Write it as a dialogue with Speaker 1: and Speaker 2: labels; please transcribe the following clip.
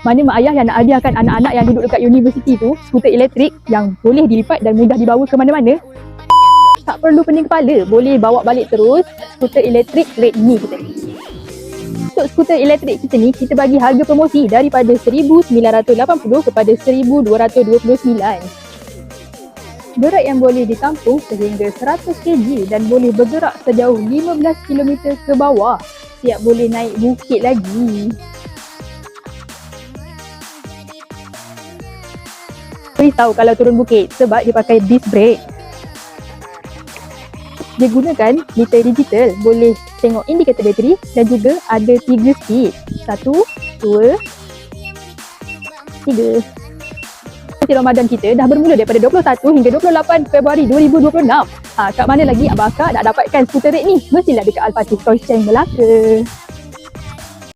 Speaker 1: Mana mak ayah yang nak hadiahkan anak-anak yang duduk dekat universiti tu skuter elektrik yang boleh dilipat dan mudah dibawa ke mana-mana? Tak perlu pening kepala, boleh bawa balik terus skuter elektrik Redmi kita ni. Untuk skuter elektrik kita ni, kita bagi harga promosi daripada RM1,980 kepada RM1,229. Berat yang boleh ditampung sehingga 100 kg dan boleh bergerak sejauh 15 km ke bawah. Siap boleh naik bukit lagi. Tahu kalau turun bukit sebab dia pakai disc brake. Dia gunakan meter digital, boleh tengok indikator bateri dan juga ada 3 speed. 1, 2, 3. Ramadan kita dah bermula daripada 21 hingga 28 Februari 2026. Kat mana lagi Abang Akak nak dapatkan skuter Red ni? Mestilah dekat Al-Fatih Toy Chain Melaka.